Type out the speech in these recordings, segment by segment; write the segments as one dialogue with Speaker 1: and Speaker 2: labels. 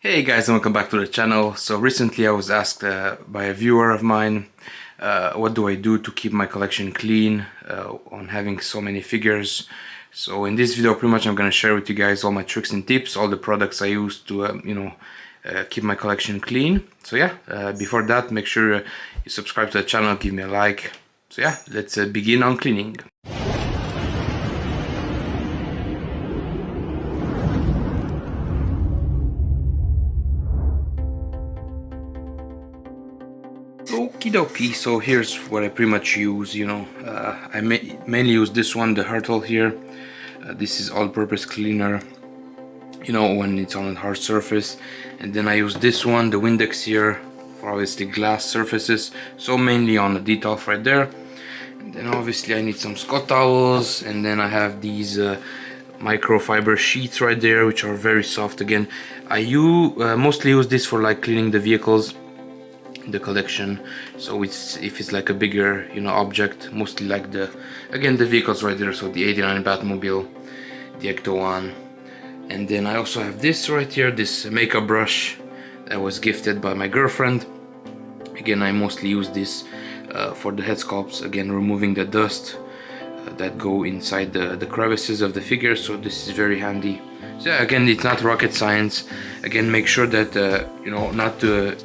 Speaker 1: Hey guys, and welcome back to the channel. So recently I was asked by a viewer of mine, what do I do to keep my collection clean on having so many figures. So in this video pretty much I'm going to share with you guys all my tricks and tips, all the products I use to keep my collection clean. So yeah, before that make sure you subscribe to the channel, give me a like. So yeah, let's begin on cleaning. Okie dokie, so here's what I pretty much use, I mainly use this one, the hurtle here. This is all-purpose cleaner, when it's on a hard surface. And then I use this one, the Windex here, for obviously glass surfaces, so mainly on the Detolf right there. And then obviously I need some Scott towels, and then I have these microfiber sheets right there, which are very soft. Again, I mostly use this for like cleaning the vehicles, the collection. So if it's like a bigger object, mostly like the vehicles right there, so the 89 Batmobile, the Ecto 1. And then I also have this right here, this makeup brush that was gifted by my girlfriend. Again, I mostly use this for the head sculpts, again removing the dust that go inside the crevices of the figure, so this is very handy. So yeah, again, it's not rocket science. Again, make sure that not to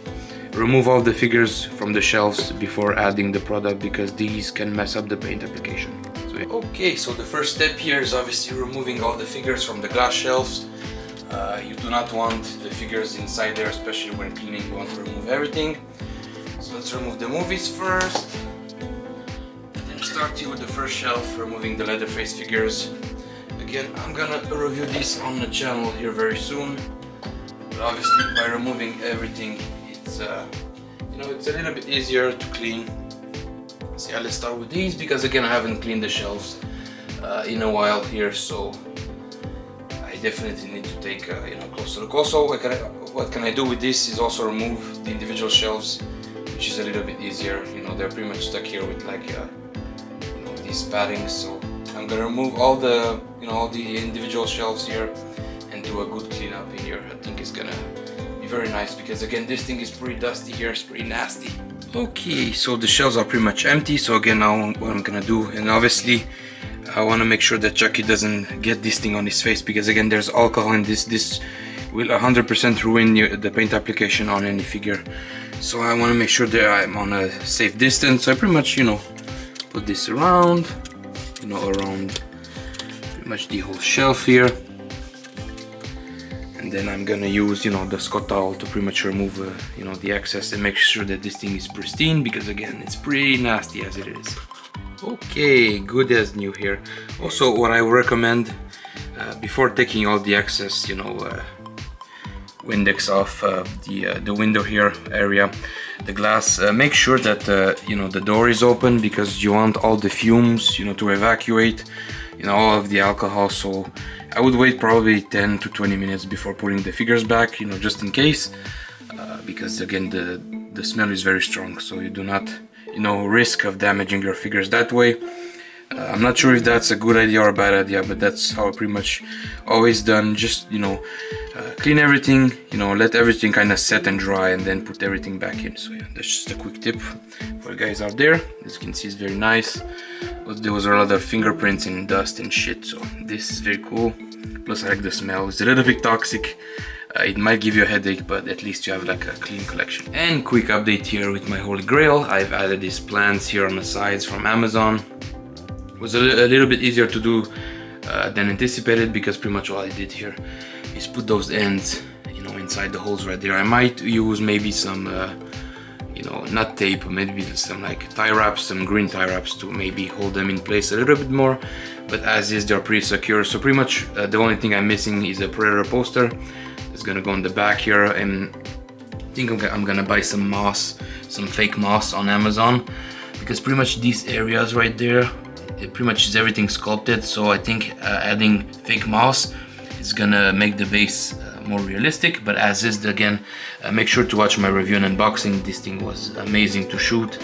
Speaker 1: remove all the figures from the shelves before adding the product, because these can mess up the paint application. So, yeah. Okay, so the first step here is obviously removing all the figures from the glass shelves. You do not want the figures inside there, especially when cleaning. You want to remove everything. So let's remove the movies first. Then start with the first shelf, removing the Leatherface figures. Again, I'm gonna review this on the channel here very soon. But obviously by removing everything, it's a little bit easier to clean. So yeah, let's start with these, because again I haven't cleaned the shelves in a while here, so I definitely need to take a closer look. Also, what can I do with this is also remove the individual shelves, which is a little bit easier. They're pretty much stuck here with like these paddings. So I'm gonna remove all the all the individual shelves here and do a good cleanup in here. I think it's gonna very nice, because again this thing is pretty dusty here, it's pretty nasty. Okay, so the shelves are pretty much empty. So again, now what I'm gonna do, and obviously I want to make sure that Chucky doesn't get this thing on his face, because again there's alcohol in this will 100% ruin the paint application on any figure. So I want to make sure that I'm on a safe distance. So I pretty much put this around around pretty much the whole shelf here. And then I'm gonna use the Scott towel to pretty much remove the excess and make sure that this thing is pristine, because again it's pretty nasty as it is. Okay, good as new here. Also, what I would recommend before taking all the excess Windex off the window here area, the glass, make sure that the door is open, because you want all the fumes to evacuate all of the alcohol. So I would wait probably 10 to 20 minutes before putting the figures back, just in case, because again the smell is very strong, so you do not risk of damaging your figures that way. I'm not sure if that's a good idea or a bad idea, but that's how I pretty much always done. Just clean everything, let everything kind of set and dry, and then put everything back in. So yeah, that's just a quick tip for you guys out there. As you can see, it's very nice, but there was a lot of fingerprints and dust and shit, so this is very cool. Plus I like the smell. It's a little bit toxic, it might give you a headache, but at least you have like a clean collection. And quick update here with my holy grail. I've added these plants here on the sides from Amazon. It was a little bit easier to do than anticipated, because pretty much all I did here is put those ends inside the holes right there. I might use maybe some not tape, maybe some like tie wraps, some green tie wraps, to maybe hold them in place a little bit more, but as is they're pretty secure. So pretty much the only thing I'm missing is a Predator poster. It's gonna go in the back here, and I think I'm gonna buy some moss, some fake moss on Amazon, because pretty much these areas right there, it pretty much is everything sculpted. So I think adding fake moss is gonna make the base more realistic. But as is, again, make sure to watch my review and unboxing. This thing was amazing to shoot.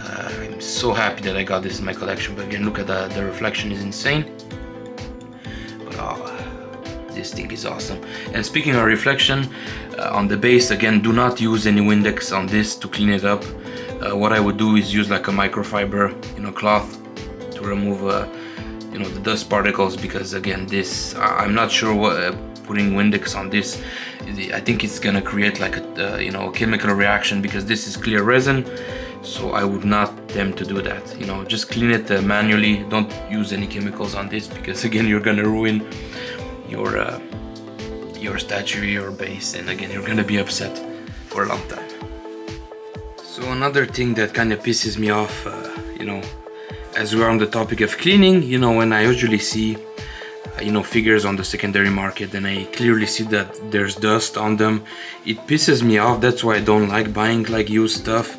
Speaker 1: I'm so happy that I got this in my collection. But again, look at the reflection is insane. But this thing is awesome. And speaking of reflection, on the base, again, do not use any Windex on this to clean it up. What I would do is use like a microfiber, cloth to remove, the dust particles, because again, this, I'm not sure what putting Windex on this, I think it's gonna create like a chemical reaction, because this is clear resin. So I would not attempt to do that. Just clean it manually. Don't use any chemicals on this, because again, you're gonna ruin your statue, your base, and again, you're gonna be upset for a long time. So another thing that kind of pisses me off, as we're on the topic of cleaning, when I usually see figures on the secondary market and I clearly see that there's dust on them, it pisses me off. That's why I don't like buying like used stuff.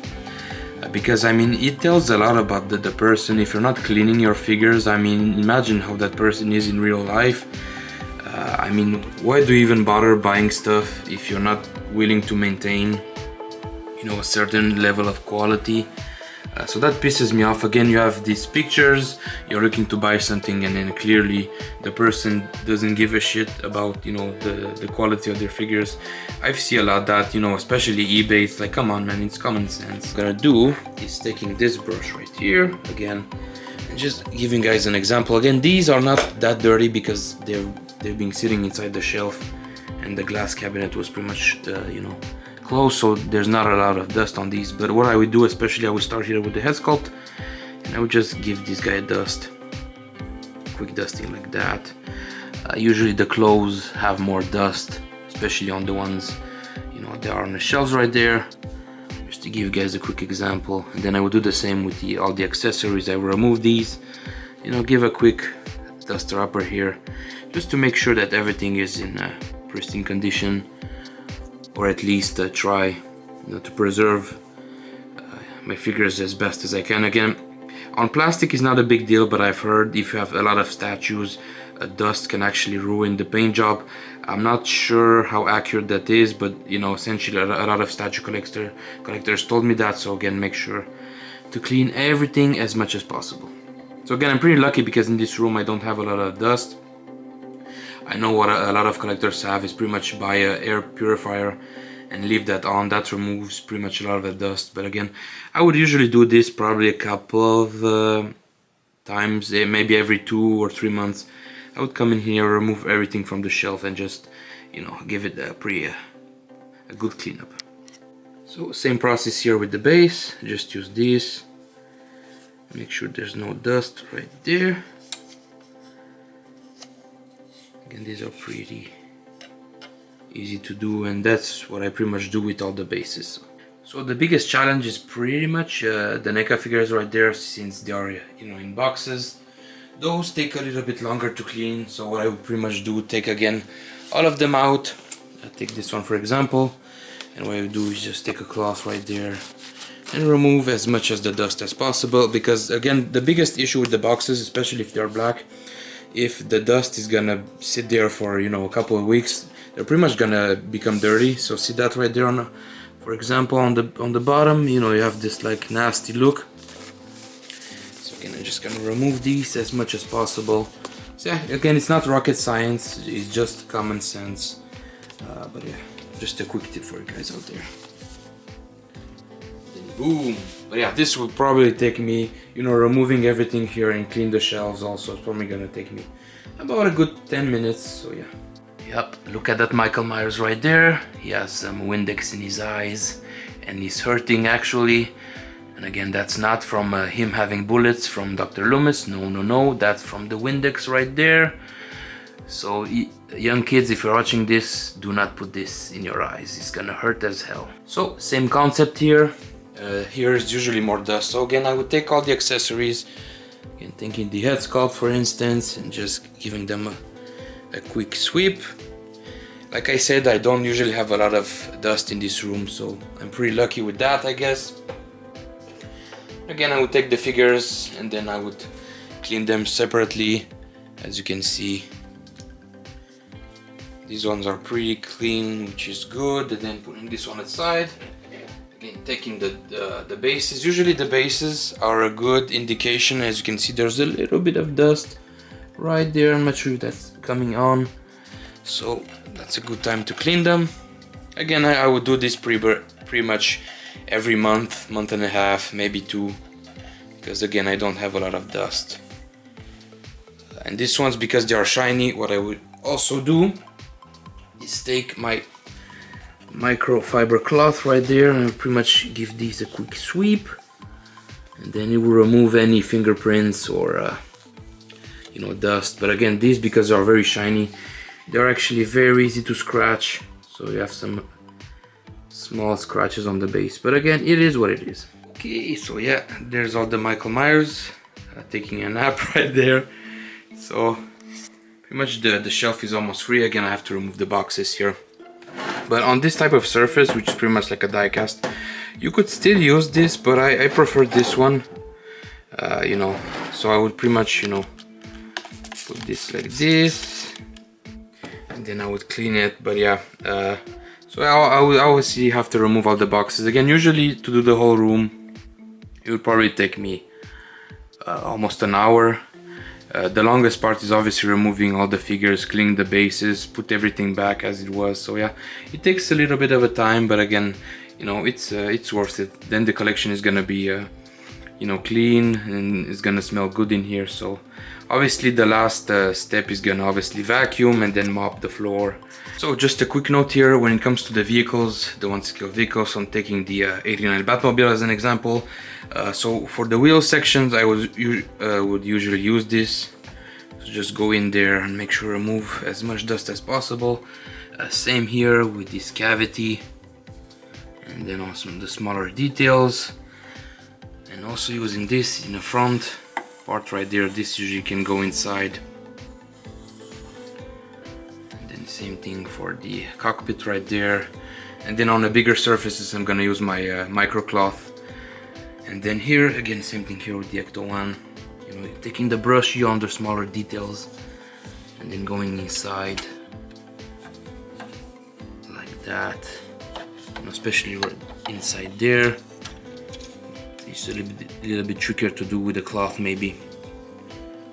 Speaker 1: Because it tells a lot about the person. If you're not cleaning your figures, imagine how that person is in real life. Why do you even bother buying stuff if you're not willing to maintain a certain level of quality? So that pisses me off. Again, you have these pictures, you're looking to buy something, and then clearly the person doesn't give a shit about the quality of their figures. I see a lot that, especially eBay, it's like, come on man, it's common sense. What I'm gonna do is taking this brush right here again and just giving guys an example. Again, these are not that dirty because they've been sitting inside the shelf and the glass cabinet was pretty much close, so there's not a lot of dust on these. But what I would do, especially, I would start here with the head sculpt and I would just give this guy dust, quick dusting like that. Usually the clothes have more dust, especially on the ones they are on the shelves right there, just to give you guys a quick example. And then I would do the same with all the accessories. I will remove these, give a quick duster upper here, just to make sure that everything is in pristine condition, or at least try to preserve my figures as best as I can. Again, on plastic is not a big deal, but I've heard if you have a lot of statues, dust can actually ruin the paint job. I'm not sure how accurate that is, but essentially a lot of statue collectors told me that. So again, make sure to clean everything as much as possible. So again, I'm pretty lucky because in this room I don't have a lot of dust. I know what a lot of collectors have is pretty much buy an air purifier and leave that on. That removes pretty much a lot of the dust. But again, I would usually do this probably a couple of times, maybe every 2 or 3 months. I would come in here, remove everything from the shelf and just, give it a good cleanup. So same process here with the base. Just use this. Make sure there's no dust right there. Again, these are pretty easy to do, and that's what I pretty much do with all the bases. So the biggest challenge is pretty much the NECA figures right there, since they are in boxes. Those take a little bit longer to clean, so what I would pretty much do, take again all of them out. I take this one for example, and what I would do is just take a cloth right there and remove as much of the dust as possible, because again, the biggest issue with the boxes, especially if they're black, if the dust is gonna sit there for a couple of weeks, they're pretty much gonna become dirty. So see that right there for example on the bottom, you have this like nasty look. So again, I'm just gonna remove these as much as possible. So yeah, again, it's not rocket science, it's just common sense. But yeah, just a quick tip for you guys out there. Boom. But yeah, this will probably take me, removing everything here and clean the shelves also, it's probably gonna take me about a good 10 minutes, so yeah. Yep, look at that Michael Myers right there. He has some Windex in his eyes and he's hurting actually. And again, that's not from him having bullets from Dr. Loomis, no, that's from the Windex right there. So young kids, if you're watching this, do not put this in your eyes, it's gonna hurt as hell. So same concept here. Here is usually more dust, so again I would take all the accessories, again taking the head sculpt for instance, and just giving them a quick sweep. Like I said, I don't usually have a lot of dust in this room, so I'm pretty lucky with that, I guess. Again, I would take the figures and then I would clean them separately. As you can see, these ones are pretty clean, which is good. And then putting this one aside. Again, taking the bases. Usually the bases are a good indication. As you can see, there's a little bit of dust right there. I'm not sure if that's coming on. so that's a good time to clean them. Again, I would do this pretty much every month and a half, maybe 2, because again I don't have a lot of dust. And these ones, because they are shiny, what I would also do is take my microfiber cloth right there and pretty much give these a quick sweep, and then it will remove any fingerprints or you know, dust. But again, these, because they are very shiny, they're actually very easy to scratch, so you have some small scratches on the base, but again, it is what it is. Okay, so yeah, there's all the Michael Myers taking a nap right there. So pretty much the shelf is almost free. Again, I have to remove the boxes here. But on this type of surface, which is pretty much like a die cast, you could still use this, but I prefer this one. You know, so I would pretty much, you know, put this like this, and then I would clean it. But yeah, so I would obviously have to remove all the boxes. Again, usually to do the whole room, it would probably take me almost an hour. The longest part is obviously removing all the figures, cleaning the bases, put everything back as it was. So yeah, it takes a little bit of a time, but again, you know, it's worth it. Then the collection is gonna be you know, clean, and it's gonna smell good in here. So obviously the last step is gonna obviously vacuum and then mop the floor. So just a quick note here, when it comes to the vehicles, the 1/6 vehicles, I'm taking the 89 Batmobile as an example. So for the wheel sections, I would usually use this. So just go in there and make sure to remove as much dust as possible. Same here with this cavity, and then also the smaller details. And also using this in the front part right there, this usually can go inside. And then same thing for the cockpit right there. And then on the bigger surfaces, I'm gonna use my micro cloth. And then here, again, same thing here with the Ecto 1. You know, taking the brush here on the smaller details, and then going inside like that. And especially right inside there. It's a little bit trickier to do with the cloth maybe.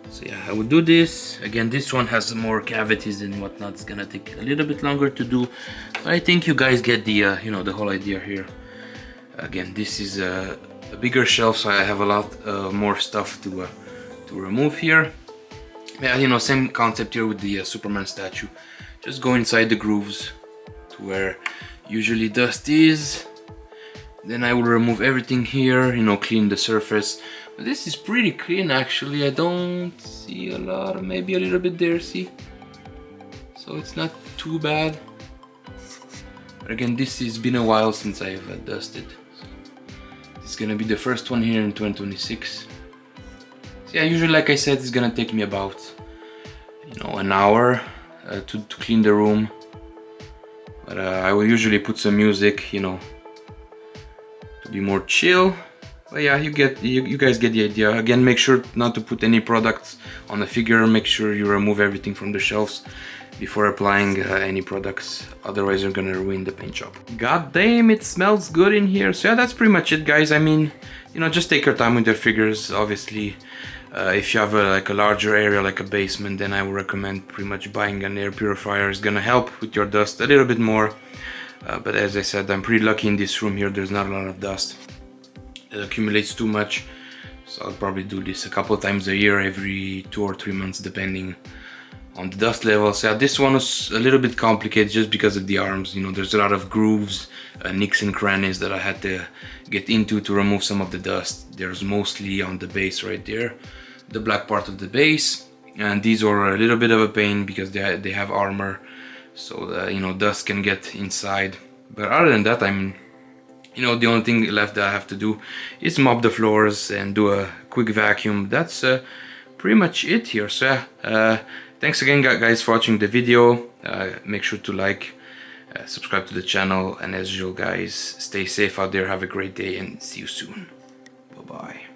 Speaker 1: So yeah, I would do this. Again, this one has more cavities and whatnot. It's gonna take a little bit longer to do. But I think you guys get the you know, the whole idea here. Again, this is a bigger shelf, so I have a lot more stuff to remove here. Yeah, you know, same concept here with the Superman statue. Just go inside the grooves to where usually dust is. Then I will remove everything here, you know, clean the surface. But this is pretty clean actually. I don't see a lot, maybe a little bit there, see? So it's not too bad. But again, this has been a while since I've dusted. So it's gonna be the first one here in 2026. So yeah, usually, like I said, it's gonna take me about, you know, an hour to clean the room. But I will usually put some music, you know, to be more chill. But yeah, you guys get the idea. Again, make sure not to put any products on the figure. Make sure you remove everything from the shelves before applying any products, otherwise you're gonna ruin the paint job. God damn, it smells good in here. So yeah, that's pretty much it, guys. I mean, you know, just take your time with your figures. Obviously, if you have like a larger area like a basement, then I would recommend pretty much buying an air purifier. It's gonna help with your dust a little bit more. But as I said, I'm pretty lucky in this room here. There's not a lot of dust. It accumulates too much, so I'll probably do this a couple times a year, every 2 or 3 months, depending on the dust levels. Yeah, this one was a little bit complicated just because of the arms. You know, there's a lot of grooves, nicks and crannies that I had to get into to remove some of the dust. There's mostly on the base right there, the black part of the base, and these are a little bit of a pain because they have armor, so you know, dust can get inside. But other than that, I mean, you know, the only thing left that I have to do is mop the floors and do a quick vacuum. That's pretty much it here. So yeah, thanks again guys for watching the video. Make sure to like, subscribe to the channel, and as usual guys, stay safe out there, have a great day, and see you soon. Bye bye.